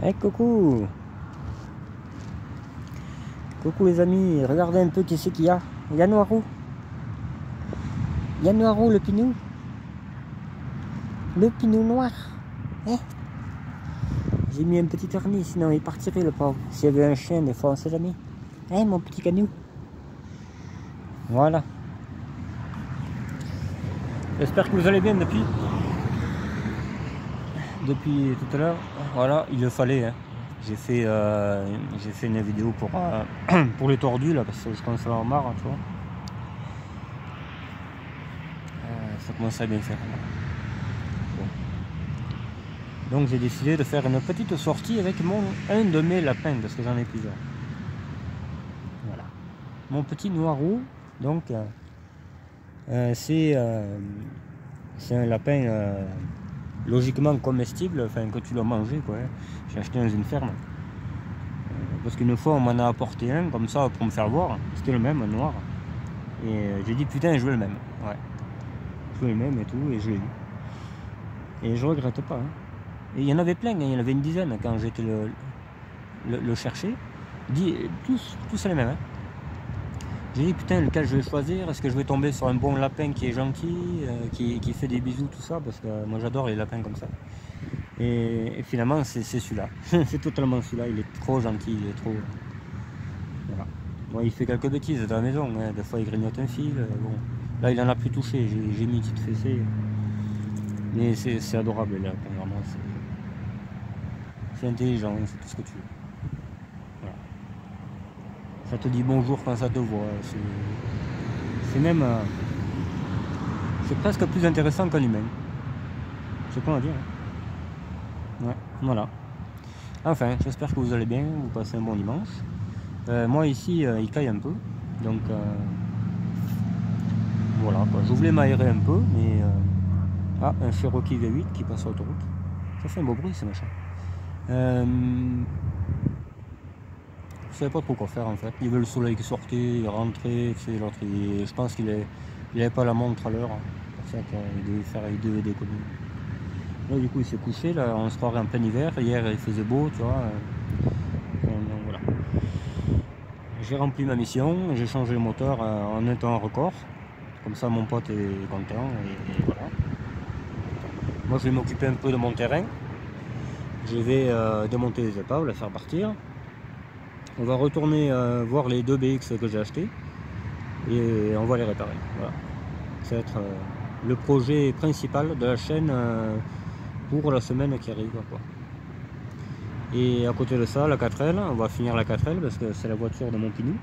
Hey, coucou. Coucou les amis, regardez un peu qui c'est qu'il y a. Il y a Noirou. Il y a Noirou, le pinou. Le pinou noir. Eh, j'ai mis un petit vernis, sinon il partirait le pauvre. S'il y avait un chien, des fois on sait jamais. Eh, mon petit canou. Voilà. J'espère que vous allez bien depuis tout à l'heure. Voilà, il le fallait. Hein. J'ai fait une vidéo pour les tordus là, parce que je commence à avoir marre, tu vois. Ça commence à bien faire. Bon. Donc j'ai décidé de faire une petite sortie avec un de mes lapins, parce que j'en ai plusieurs. Voilà. Mon petit Noirou, donc c'est un lapin logiquement comestible, enfin que tu dois manger quoi. J'ai acheté dans une ferme. Parce qu'une fois on m'en a apporté un comme ça pour me faire voir, c'était le même, noir. Et j'ai dit putain je veux le même. Ouais. Je veux le même et tout, et je l'ai eu. Et je regrette pas. Hein. Et il y en avait plein, hein, il y en avait une dizaine quand j'étais le chercher. Tous les mêmes. Hein. J'ai dit putain lequel je vais choisir, est-ce que je vais tomber sur un bon lapin qui est gentil, qui fait des bisous, tout ça, parce que moi j'adore les lapins comme ça. Et finalement c'est celui-là, c'est totalement celui-là, il est trop gentil, il est trop... Voilà. Bon, il fait quelques bêtises dans la maison, hein. Des fois il grignote un fil, bon. Là il en a plus touché, j'ai mis une petite fessée. Mais c'est adorable les lapins, vraiment, c'est intelligent, c'est tout ce que tu veux. Voilà. Ça te dit bonjour quand ça te voit, c'est même... c'est presque plus intéressant qu'un humain. C'est quoi à dire hein. Ouais, voilà. Enfin, j'espère que vous allez bien, vous passez un bon dimanche. Moi ici, il caille un peu, donc voilà, quoi. Je voulais m'aérer un peu, mais... Ah, un Cherokee V8 qui passe sur l'autoroute. Ça fait un beau bruit, ce machin. Je savais pas trop quoi faire en fait. Il y avait le soleil qui sortait, il rentrait, tu sais, l'autre, je pense qu'il n'avait pas la montre à l'heure. C'est pour ça qu'il devait déconner. Là du coup il s'est couché, là on se croirait en plein hiver. Hier il faisait beau, tu vois. Donc, voilà. J'ai rempli ma mission, j'ai changé le moteur en un temps record. Comme ça mon pote est content et voilà. Moi je vais m'occuper un peu de mon terrain. Je vais démonter les épaves, les faire partir. On va retourner voir les 2 BX que j'ai achetés et on va les réparer. Voilà. Ça va être le projet principal de la chaîne pour la semaine qui arrive. Quoi. Et à côté de ça, la 4L, on va finir la 4L parce que c'est la voiture de mon pinou.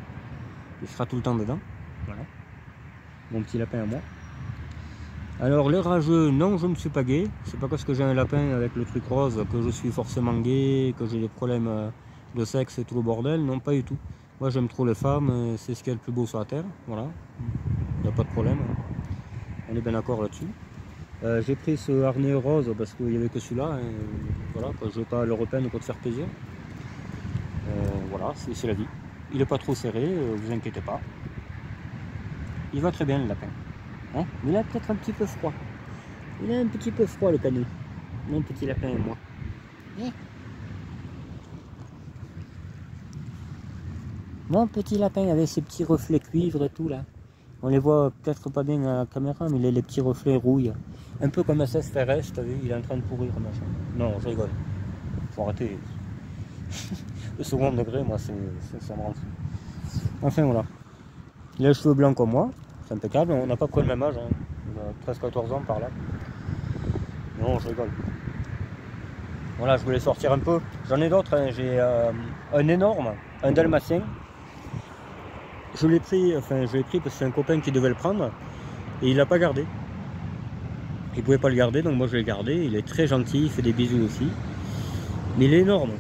Il sera tout le temps dedans. Voilà. Mon petit lapin à moi. Alors les rageux, non je ne suis pas gay. C'est pas parce que j'ai un lapin avec le truc rose que je suis forcément gay, que j'ai des problèmes de sexe et tout le bordel. Non, pas du tout. Moi j'aime trop les femmes, c'est ce qui est le plus beau sur la terre. Voilà. Il n'y a pas de problème. On est bien d'accord là-dessus. J'ai pris ce harnais rose parce qu'il n'y avait que celui-là. Hein. Voilà, je ne veux pas le repeindre pour te faire plaisir. Voilà, c'est la vie. Il n'est pas trop serré, vous inquiétez pas. Il va très bien le lapin. Hein, mais il a peut-être un petit peu froid. Il a un petit peu froid le canot. Mon petit lapin et moi. Hein? Mon petit lapin avec ses petits reflets cuivre et tout là. On les voit peut-être pas bien à la caméra, mais les petits reflets rouillent. Un peu comme SS FRS, t'as vu, il est en train de pourrir machin. Non, je rigole. Faut arrêter. Le second degré, moi, ça me rend fou. Enfin voilà. Il a les cheveux blancs comme moi. C'est impeccable, on n'a pas pris le même âge, hein. On a presque 14 ans par là. Non, je rigole. Voilà, je voulais sortir un peu. J'en ai d'autres, hein. J'ai un énorme, un dalmatien. Je l'ai pris parce que c'est un copain qui devait le prendre. Et il l'a pas gardé. Il pouvait pas le garder, donc moi je l'ai gardé. Il est très gentil, il fait des bisous aussi. Mais il est énorme.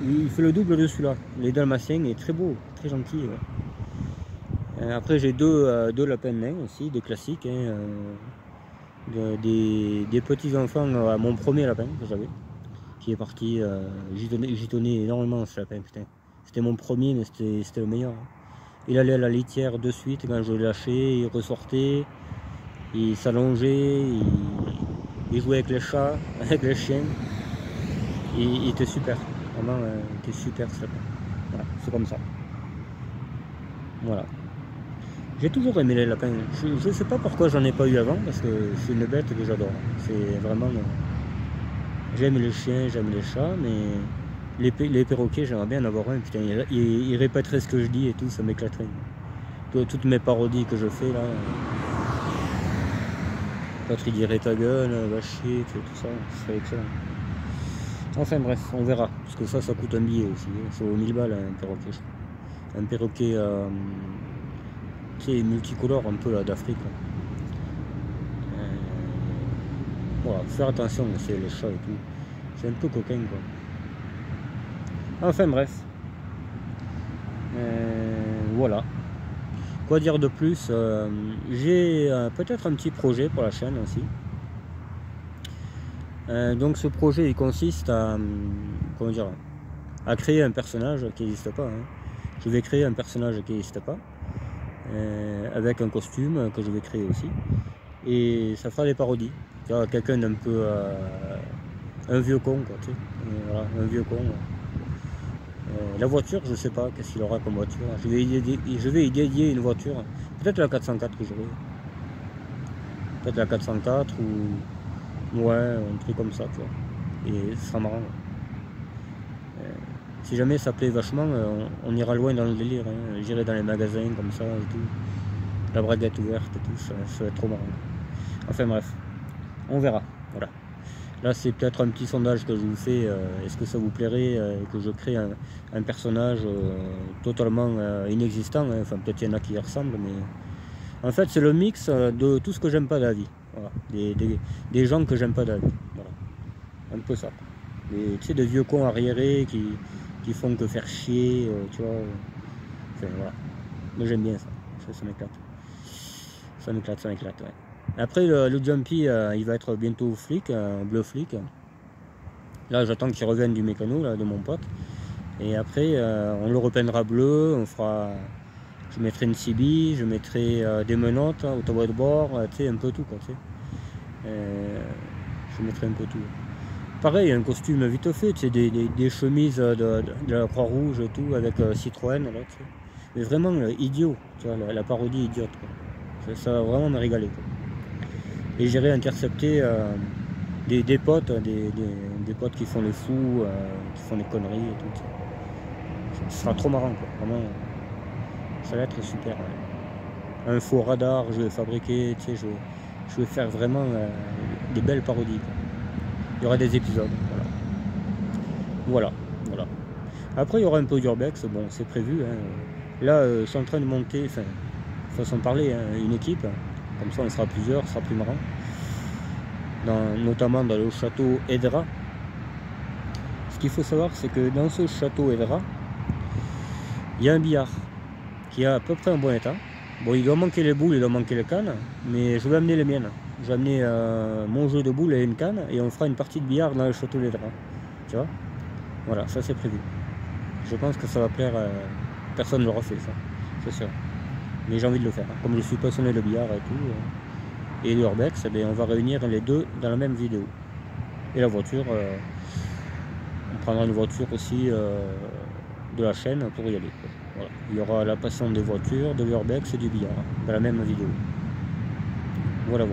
Il fait le double de celui-là. Les dalmatiens, il est très beau, très gentil. Ouais. Après j'ai deux lapins nains aussi, des classiques, hein, des petits enfants à mon premier lapin que j'avais, qui est parti, j'y tenais énormément ce lapin, putain. C'était mon premier mais c'était le meilleur. Hein. Il allait à la litière de suite quand je le lâchais, il ressortait, il s'allongeait, il jouait avec les chats, avec les chiens, il était super. Vraiment, qui est super ce lapin. Voilà, c'est comme ça. Voilà. J'ai toujours aimé les lapins. Je ne sais pas pourquoi j'en ai pas eu avant, parce que c'est une bête que j'adore. C'est vraiment... j'aime les chiens, j'aime les chats, mais les perroquets, j'aimerais bien en avoir un. Putain, il répéterait ce que je dis et tout, ça m'éclaterait. Toutes mes parodies que je fais là. L'autre il dirait ta gueule, va chier, tout ça, ce serait excellent. Enfin bref, on verra, parce que ça coûte un billet aussi. C'est aux 1000 balles un perroquet, je crois. Un perroquet multicolore un peu là d'Afrique. Voilà, faire attention, c'est les chats et tout. C'est un peu coquin quoi. Enfin bref. Voilà. Quoi dire de plus, j'ai peut-être un petit projet pour la chaîne aussi. Donc ce projet il consiste à, comment dire, à créer un personnage qui n'existe pas. Hein. Je vais créer un personnage qui n'existe pas, avec un costume que je vais créer aussi. Et ça fera des parodies. Quelqu'un d'un peu... un vieux con, quoi, tu sais. Voilà, un vieux con. La voiture, je sais pas qu'est-ce qu'il aura comme voiture. Je vais y dédier une voiture. Peut-être la 404 que j'aurai. Peut-être la 404 ou... ouais, un truc comme ça, tu vois. Et ce sera marrant. Si jamais ça plaît vachement, on ira loin dans le délire. Hein. J'irai dans les magasins comme ça et tout. La braguette ouverte et tout, ça va être trop marrant. Enfin bref, on verra. Voilà. Là c'est peut-être un petit sondage que je vous fais. Est-ce que ça vous plairait que je crée un personnage totalement inexistant, hein. Enfin peut-être il y en a qui y ressemblent, mais en fait c'est le mix de tout ce que j'aime pas de la vie. Voilà. Des gens que j'aime pas de la vie. Voilà. Un peu ça. Tu sais, des vieux cons arriérés qui font que faire chier, tu vois. Enfin voilà. Mais j'aime bien ça. Ça m'éclate. Ça m'éclate, ouais. Après le Jumpy, il va être bientôt flic, bleu flic. Là j'attends qu'il revienne du mécano là, de mon pote. Et après on le repeindra bleu, on fera. Je mettrai une CB, je mettrai des menottes, au tableau de bord, tu sais, un peu tout quoi, tu sais. Je mettrai un peu tout. Pareil, un costume vite fait, tu sais, des chemises de la Croix-Rouge et tout, avec Citroën là, tu sais. Mais vraiment idiot, tu vois, la parodie idiote quoi. Ça va vraiment me régaler quoi. Et j'irai intercepter des potes, des potes qui font les fous, qui font des conneries et tout. Ça sera trop marrant quoi, vraiment. Ça va être super. Ouais. Un faux radar, je vais fabriquer, tu sais, je vais faire vraiment des belles parodies quoi. Il y aura des épisodes, voilà. Après il y aura un peu d'urbex, bon c'est prévu. Hein. Là je suis en train de monter, enfin, façon de parler, hein, une équipe. Comme ça on sera plusieurs, ce sera plus marrant. Notamment dans le château Edra. Ce qu'il faut savoir c'est que dans ce château Edra, il y a un billard qui est à peu près en bon état. Bon il doit manquer les boules, il doit manquer les cannes, mais je vais amener les miennes. Je vais amener mon jeu de boules et une canne et on fera une partie de billard dans le château d'Edra. Tu vois. Voilà, ça c'est prévu. Je pense que ça va plaire, personne ne l'aura fait ça, c'est sûr. Mais j'ai envie de le faire. Comme je suis passionné de billard et tout, et l'urbex, eh bien, on va réunir les deux dans la même vidéo. Et la voiture, on prendra une voiture aussi de la chaîne pour y aller. Voilà. Il y aura la passion des voitures, de l'urbex et du billard dans la même vidéo. Voilà.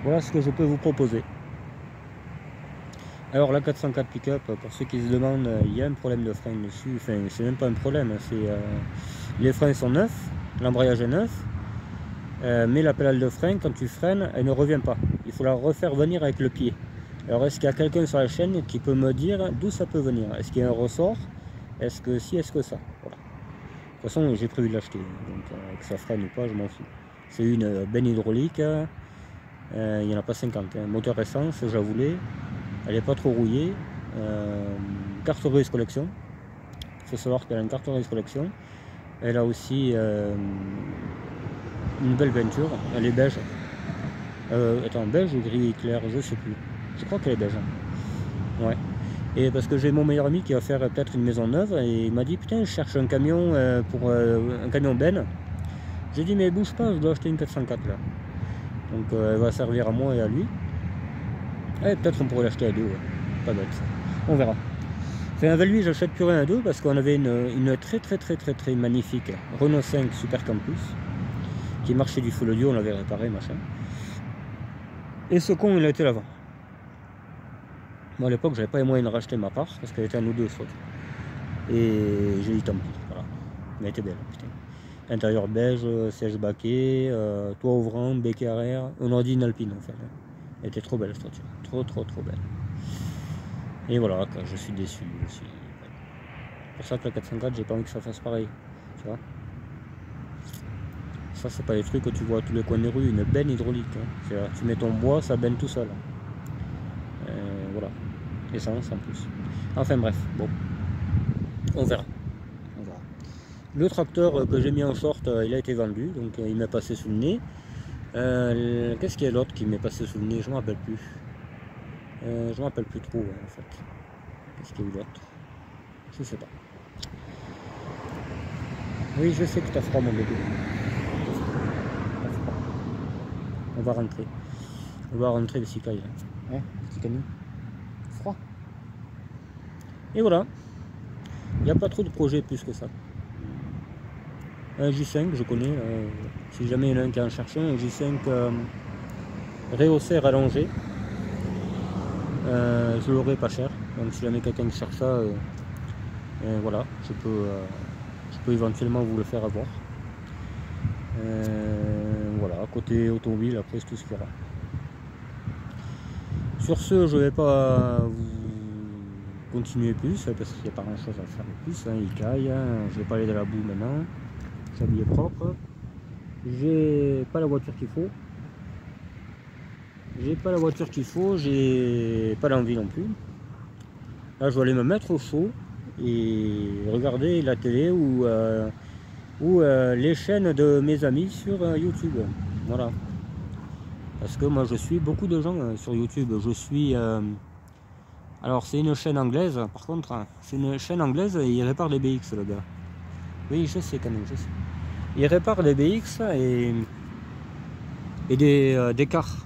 Voilà ce que je peux vous proposer. Alors la 404 pick-up, pour ceux qui se demandent, il y a un problème de frein dessus. Enfin, c'est même pas un problème, les freins sont neufs, l'embrayage est neuf, mais la pédale de frein, quand tu freines, elle ne revient pas. Il faut la refaire venir avec le pied. Alors est-ce qu'il y a quelqu'un sur la chaîne qui peut me dire d'où ça peut venir? Est-ce qu'il y a un ressort? Est-ce que si, est-ce que ça? Voilà. De toute façon, j'ai prévu de l'acheter, donc que ça freine ou pas, je m'en fous. C'est une benne hydraulique, il n'y en a pas 50. Hein. Moteur essence, je la voulais. Elle n'est pas trop rouillée. Carte grise collection. Il faut savoir qu'elle a une carte grise collection. Elle a aussi une belle peinture. Elle est beige. Attends, beige ou gris clair, je sais plus. Je crois qu'elle est beige. Ouais. Et parce que j'ai mon meilleur ami qui va faire peut-être une maison neuve et il m'a dit putain, je cherche un camion pour un camion benne. J'ai dit mais bouge pas, je dois acheter une 404 là. Donc elle va servir à moi et à lui. Et peut-être on pourrait l'acheter à deux, ouais. Pas bête. On verra. Enfin, avec lui, j'achète plus rien à deux parce qu'on avait une très magnifique Renault 5 Super Campus qui marchait du full audio, on l'avait réparé, machin. Et ce con, il a été l'avant. Moi, à l'époque, j'avais pas les moyens de racheter ma part parce qu'elle était à nous deux, soit. Et j'ai dit tant pis, voilà. Mais elle était belle, putain. Intérieur beige, siège baquet, toit ouvrant, bec arrière. On aurait dit une Alpine en fait. Elle était trop belle cette voiture, trop belle. Et voilà, quand je suis déçu aussi. C'est pour ça que la 404, j'ai pas envie que ça fasse pareil. Tu vois. Ça, c'est pas des trucs que tu vois à tous les coins des rues, une benne hydraulique. Hein. Tu mets ton bois, ça benne tout seul. Voilà. Essence en plus. Enfin bref, bon. On verra. Le tracteur que j'ai mis en short, il a été vendu, donc il m'est passé sous le nez. Qu'est-ce qu'il y a d'autre qui m'est passé sous le nez? Je ne me rappelle plus. Je me rappelle plus trop en fait. Qu'est-ce qu'il y a eu d'autre? Je sais pas. Oui, je sais que tu as froid mon bébé. On va rentrer. On va rentrer le cicaille là. Hein, petit canon. Froid. Et voilà. Il n'y a pas trop de projets plus que ça. Un J5, je connais. Si jamais il y en a un qui en cherche un J5 rehaussé, rallongé. Je l'aurai pas cher. Donc si jamais quelqu'un cherche ça, voilà, je peux éventuellement vous le faire avoir. Voilà, côté automobile, après c'est tout ce qu'il y aura. Sur ce, je ne vais pas vous continuer plus parce qu'il n'y a pas grand chose à faire de plus. Hein, il caille, hein, je vais pas aller dans la boue maintenant. Je suis habillé propre. J'ai pas la voiture qu'il faut. J'ai pas la voiture qu'il faut, j'ai pas l'envie non plus. Là, je vais aller me mettre au chaud et regarder la télé ou les chaînes de mes amis sur YouTube. Voilà. Parce que moi, je suis beaucoup de gens sur YouTube. Je suis... alors, c'est une chaîne anglaise, par contre. Hein, c'est une chaîne anglaise et il répare des BX, le gars. Oui, je sais quand même, je sais. Il répare des BX et des cars.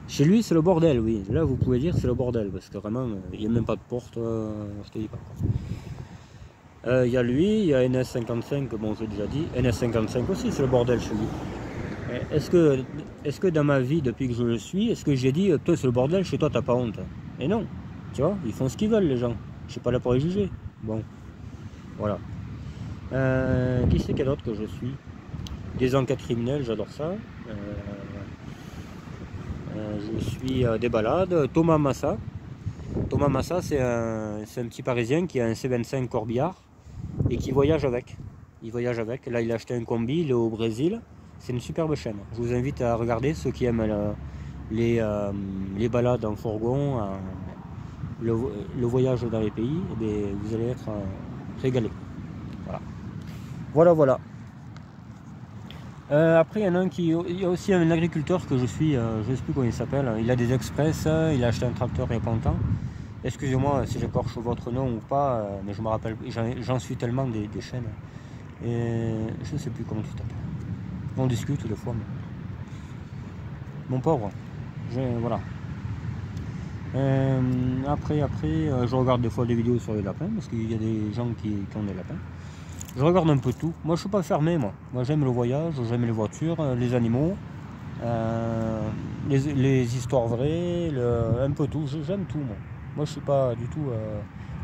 Chez lui, c'est le bordel, oui. Là, vous pouvez dire c'est le bordel, parce que vraiment, il n'y a même pas de porte, je te dis pas. Il y a lui, il y a NS55, bon, j'ai déjà dit. NS55 aussi, c'est le bordel chez lui. Est-ce que dans ma vie, depuis que je le suis, est-ce que j'ai dit, toi, c'est le bordel, chez toi, t'as pas honte? Et non, tu vois, ils font ce qu'ils veulent, les gens. Je suis pas là pour les juger. Bon, voilà. Qui c'est qu'il y a d'autre que je suis? Des enquêtes criminelles, j'adore ça. Je suis des balades. Thomas Massa. Thomas Massa, c'est un petit Parisien qui a un C25 Corbillard et qui voyage avec. Il voyage avec. Là, il a acheté un combi, il est au Brésil. C'est une superbe chaîne. Je vous invite à regarder ceux qui aiment les balades en fourgon, le voyage dans les pays. Et bien, vous allez être régalés. Voilà. Après, il y a aussi un agriculteur que je suis, je ne sais plus comment il s'appelle. Il a des express, il a acheté un tracteur il n'y a pas longtemps. Excusez-moi si j'écorche votre nom ou pas, mais je me rappelle, j'en suis tellement des chaînes. Et je ne sais plus comment tu t'appelles. On discute des fois. Mais... Mon pauvre, voilà. Après, je regarde des fois des vidéos sur les lapins, parce qu'il y a des gens qui ont des lapins. Je regarde un peu tout. Moi, je suis pas fermé, moi. Moi, j'aime le voyage, j'aime les voitures, les animaux, les histoires vraies, un peu tout. J'aime tout, moi. Moi, je suis pas du tout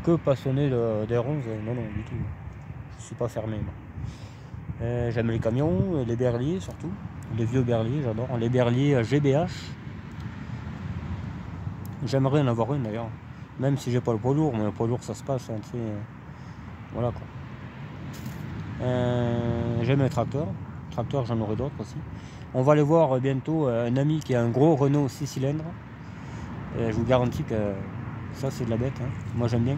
que passionné des ronces. Non, du tout. Je suis pas fermé, moi. J'aime les camions, les berliers surtout. Les vieux berliers, j'adore. Les berliers GBH. J'aimerais en avoir une, d'ailleurs. Même si j'ai pas le poids lourd, mais le poids lourd, ça se passe. Hein, voilà, quoi. J'aime les tracteurs. Tracteurs, j'en aurai d'autres aussi. On va aller voir bientôt un ami qui a un gros Renault 6 cylindres. Et je vous garantis que ça, c'est de la bête. Hein. Moi, j'aime bien.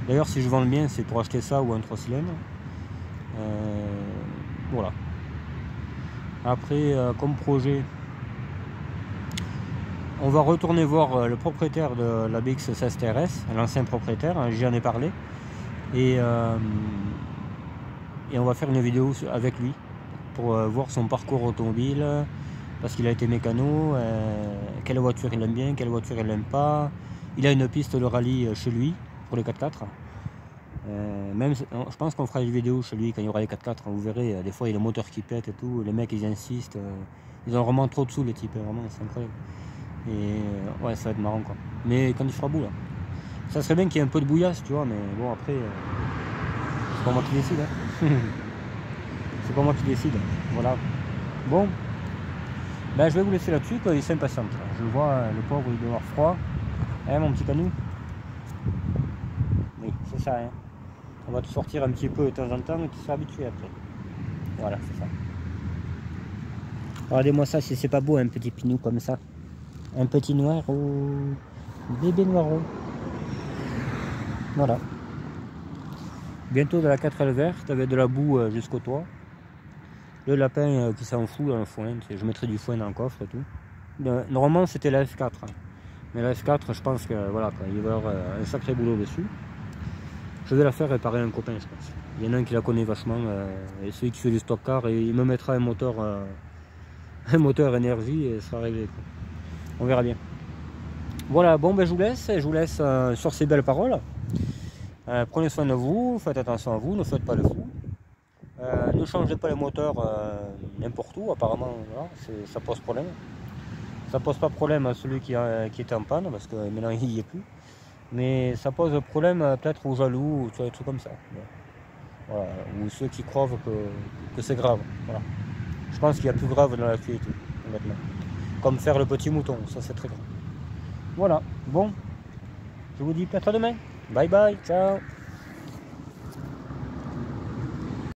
D'ailleurs, si je vends le mien, c'est pour acheter ça ou un 3 cylindres. Voilà. Après, comme projet, on va retourner voir le propriétaire de la BX16 TRS, l'ancien propriétaire. J'en ai parlé. Et on va faire une vidéo avec lui pour voir son parcours automobile, parce qu'il a été mécano, quelle voiture il aime bien, quelle voiture il n'aime pas. Il a une piste de rallye chez lui, pour les 4x4. Même, je pense qu'on fera une vidéo chez lui quand il y aura les 4x4, vous verrez, des fois il y a le moteur qui pète et tout, les mecs ils insistent, ils ont vraiment trop de sous les types, vraiment c'est incroyable. Et ouais, ça va être marrant quoi. Mais quand il fera beau là, ça serait bien qu'il y ait un peu de bouillasse, tu vois, mais bon après, c'est pas moi qui décide. Hein. C'est pas moi qui décide, voilà. Bon, ben, je vais vous laisser là-dessus, quoi, il s'impatiente. Je le vois, le pauvre il doit avoir froid. Hein mon petit canou? Oui, c'est ça, hein. On va te sortir un petit peu de temps en temps et tu seras habitué après. Voilà, c'est ça. Regardez-moi ça, si c'est pas beau un petit pinou comme ça. Un petit noiro. Bébé noiro. Voilà. Bientôt de la 4L verte avec de la boue jusqu'au toit. Le lapin qui s'en fout dans le foin. Je mettrai du foin dans le coffre et tout. Normalement c'était la F4. Mais la F4, je pense que voilà, il va y avoir un sacré boulot dessus. Je vais la faire réparer à un copain, je pense. Il y en a un qui la connaît vachement, et celui qui fait du stock car, et il me mettra un moteur énergie et ça sera réglé. On verra bien. Voilà, bon ben je vous laisse sur ces belles paroles. Prenez soin de vous, faites attention à vous, ne faites pas le fou. Ne changez pas les moteurs n'importe où, apparemment, voilà, ça pose problème. Ça pose pas problème à celui qui était en panne, parce que maintenant il n'y est plus. Mais ça pose problème peut-être aux jaloux, ou des trucs comme ça. Voilà. Ou ceux qui croient que c'est grave. Voilà. Je pense qu'il y a plus grave dans l'actualité, honnêtement. Comme faire le petit mouton, ça c'est très grave. Voilà, bon, je vous dis peut-être à demain. Bye bye, ciao.